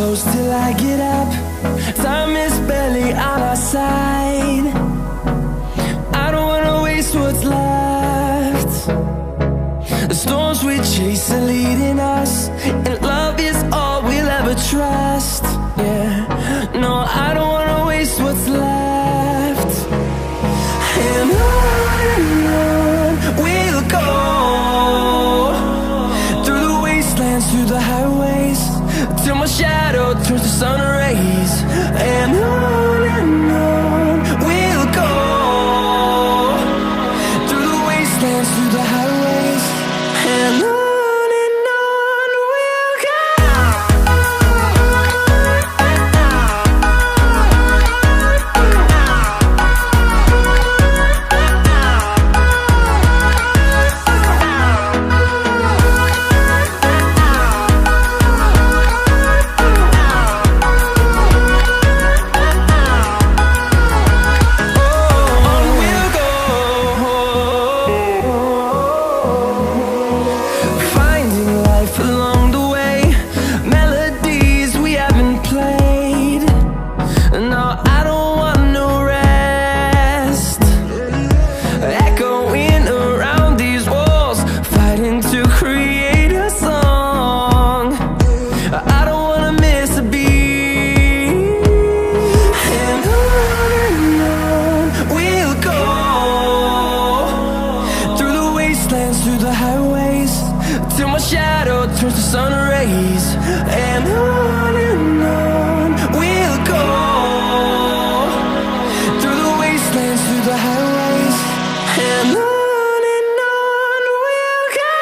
close till I get up. Time is barely on our side. I don't wanna waste what's left. The storms we chase are leading us, and love is all we'll ever trust. Yeah, no, I don't wanna waste what's left. And on we'll go, through the wastelands, through the highways, till my shadow turns to sun rays. And on we'll go, through the wastelands, through the highways, and on we'll go. Through the highways, till my shadow turns to sun rays. And on we'll go, through the wastelands, through the highways, and on we'll go.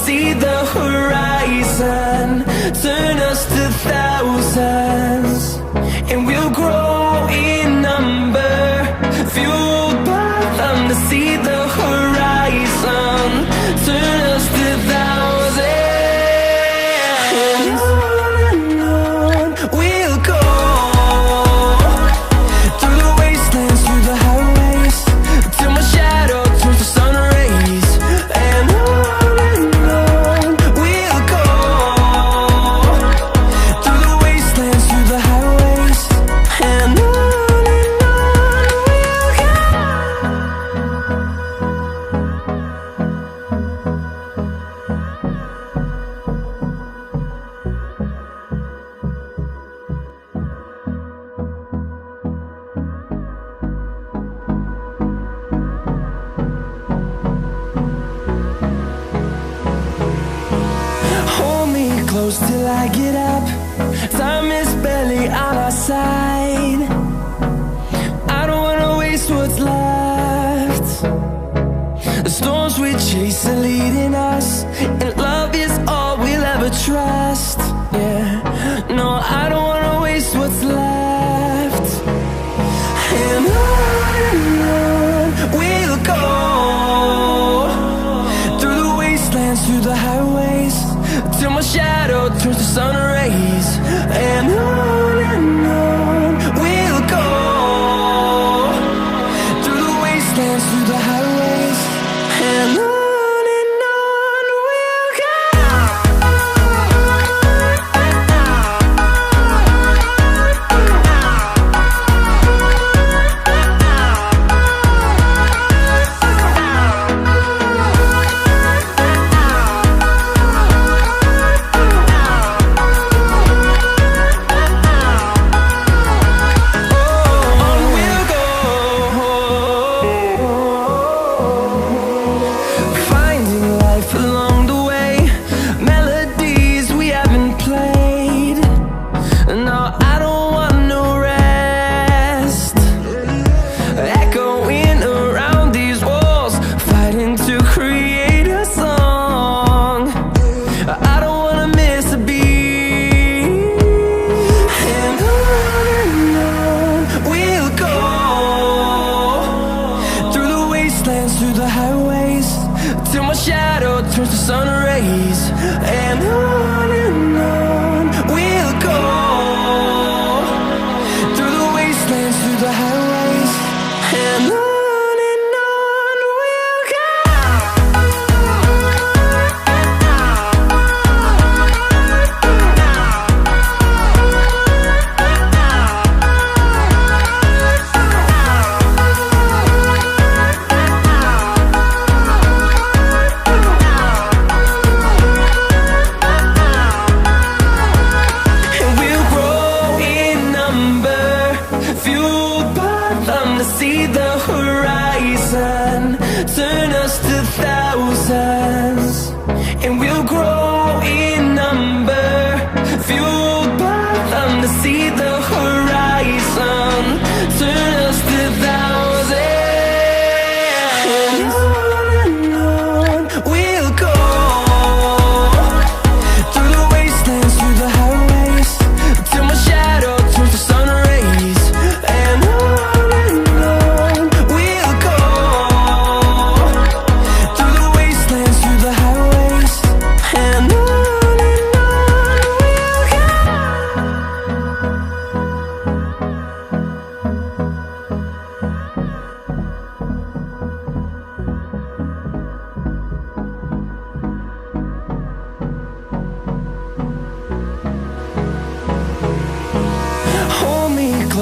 See the horizon, turn us to thousands, and we'll grow in number, fueled by them. To see the horizon, turn us to thousands, and on we'll go, through the wastelands, through the highways, till my shadow turns to sun rays. And close till I get up. Time is barely on our side. I don't wanna waste what's left. The storms we chase are leading us, and love is all we'll ever trust. Yeah, no, I don't wanna waste what's left. And on we'll go, through the wastelands, through the highways, till my shadow turns to sun rays. And on we'll go, through the wastelands, through the highways, and on we'll go.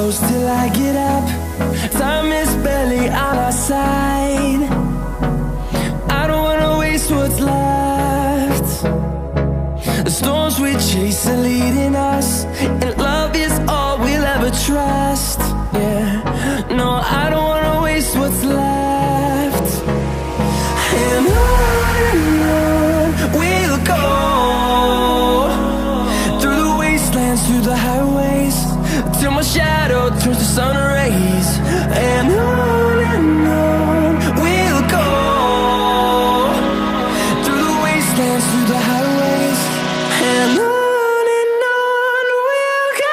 close till I get up. Time is barely on our side. I don't wanna waste what's left. The storms we chase are leading us, and love is all we'll ever trust. Yeah, no, I don't wanna waste what's left. And on we'll go, through the wastelands, through the highways, till my shadow turns to sun rays. And on we'll go, through the wastelands, through the highways, and on we'll go.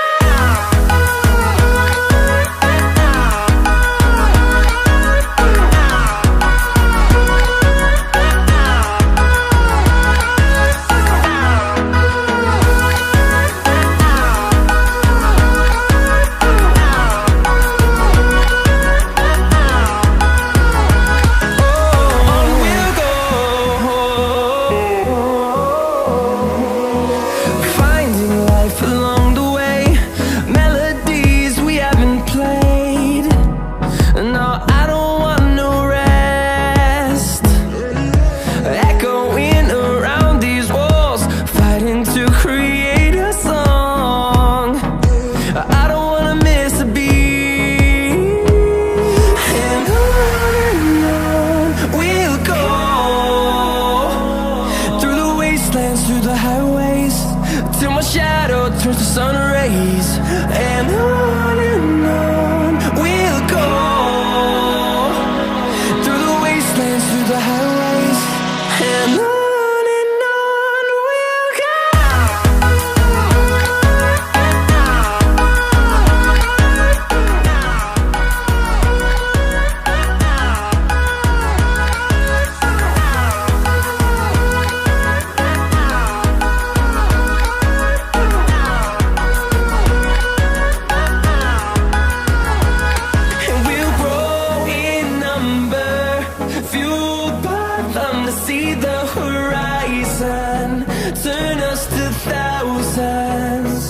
Through the highways, till my shadow turns to sun rays. And on we'll go, through the wastelands, through the highways, and on we'll go. See the horizon, turn us to thousands,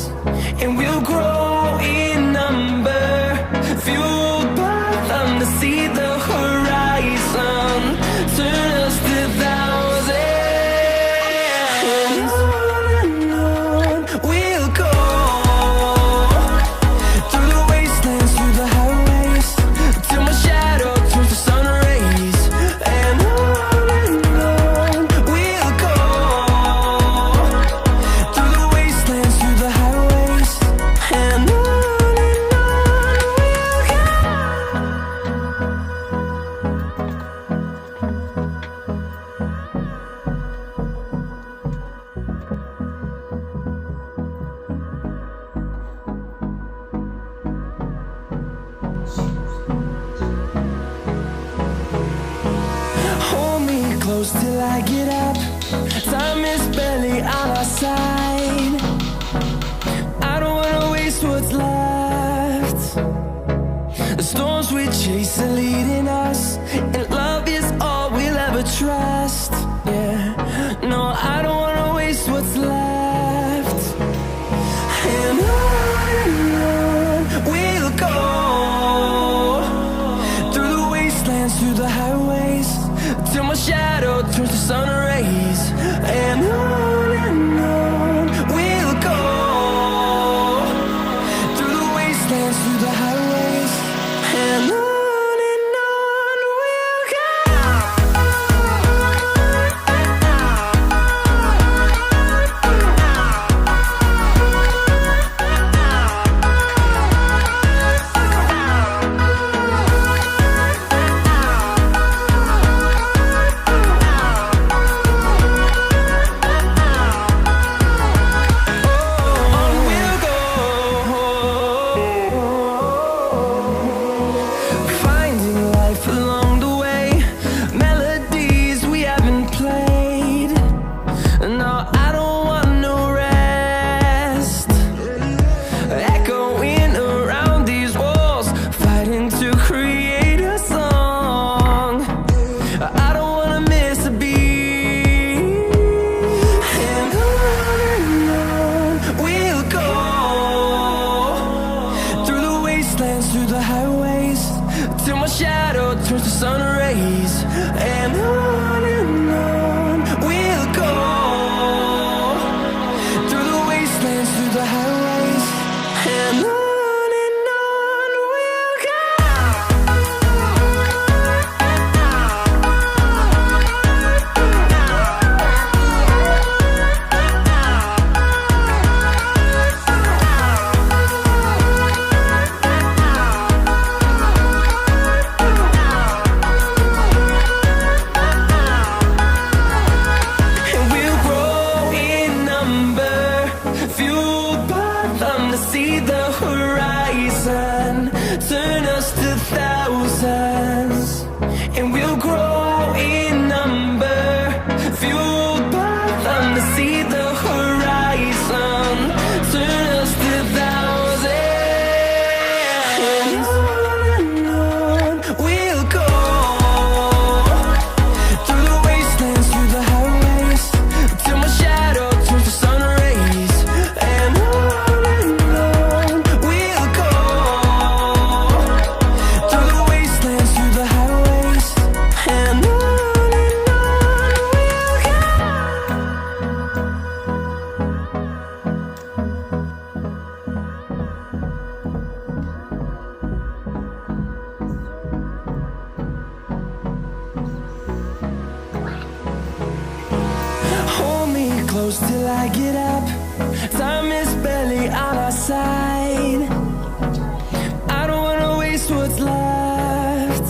and we'll grow in number, fueled by them to see the horizon, turn us to thousands. And on we'll go, through the wastelands, through the highways, till my shadow turns to sun rays. And close till I get up. Time is barely on our side. I don't wanna waste what's left. The storms we chase are leading us, and love is all we'll ever trust. Yeah, no, I don't wanna waste what's left. And on we'll go, through the wastelands, through the highways, till my shadow turns to sun rays. And on we'll go, through the wastelands, through the highways, and on see the horizon, turn us to thousands, and we'll grow in number, fueled by them to see the horizon, turn us to thousands, and on we'll go, through the wastelands, through the highways, till my shadow turns to sun rays, and on we'll go, through the wastelands, through the highways, and on we'll go. Hold me close till I get up. Time is barely on our side. I don't wanna waste what's left.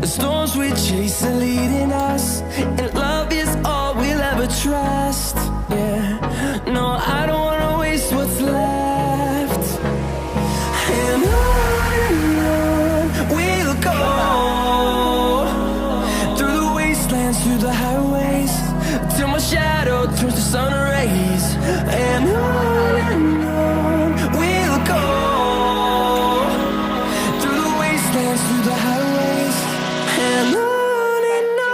The storms we chase are leading us, and love is all we'll ever trust. Yeah, no, I don't wanna waste what's left. And on we'll go, through the wastelands, through the highways, till my shadow turns to sun rays, and on we'll go, through the wastelands, through the highways, and on we'll go.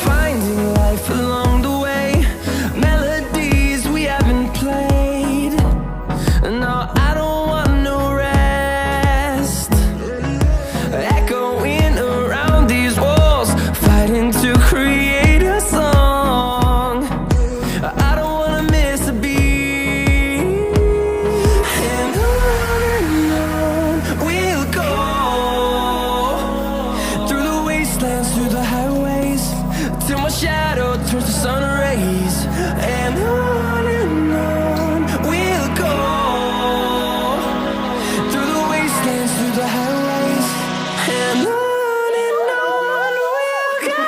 Finding life along the way, melodies we haven't played. No, I don't want no rest. Echoing around these walls, fighting to create a song. I don't wanna miss a beat. And on we'll go, through the wastelands, through the highways, till my shadow turns to sun rays, and on we'll go, through the wastelands, through the highways, and on we'll go.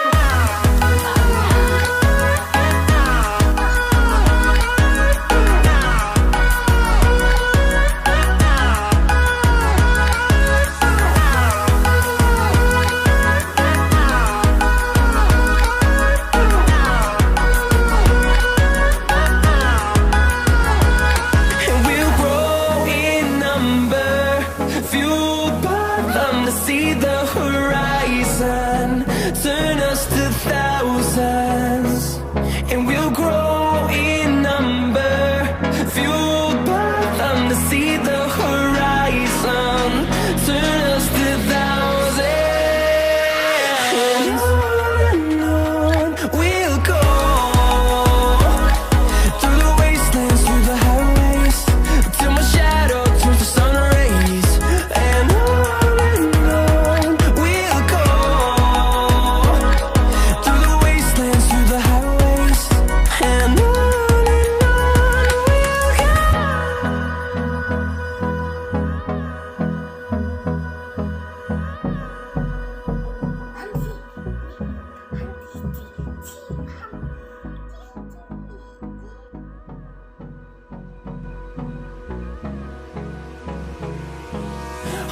And we'll grow in number, fueled by them to see the horizon, turn us to thousands, and we'll grow in number, fueled by them to see the horizon, turn us to thousands, and on we'll go, through the wastelands, through the highways, till my shadow turns to sun rays, and on we'll go, through the wastelands, through the highways, and on we'll go.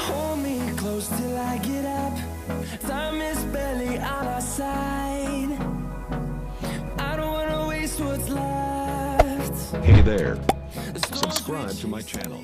Hold me close till I get up. Time is barely on our side. I don't wanna waste what's left. Hey there, subscribe to my channel.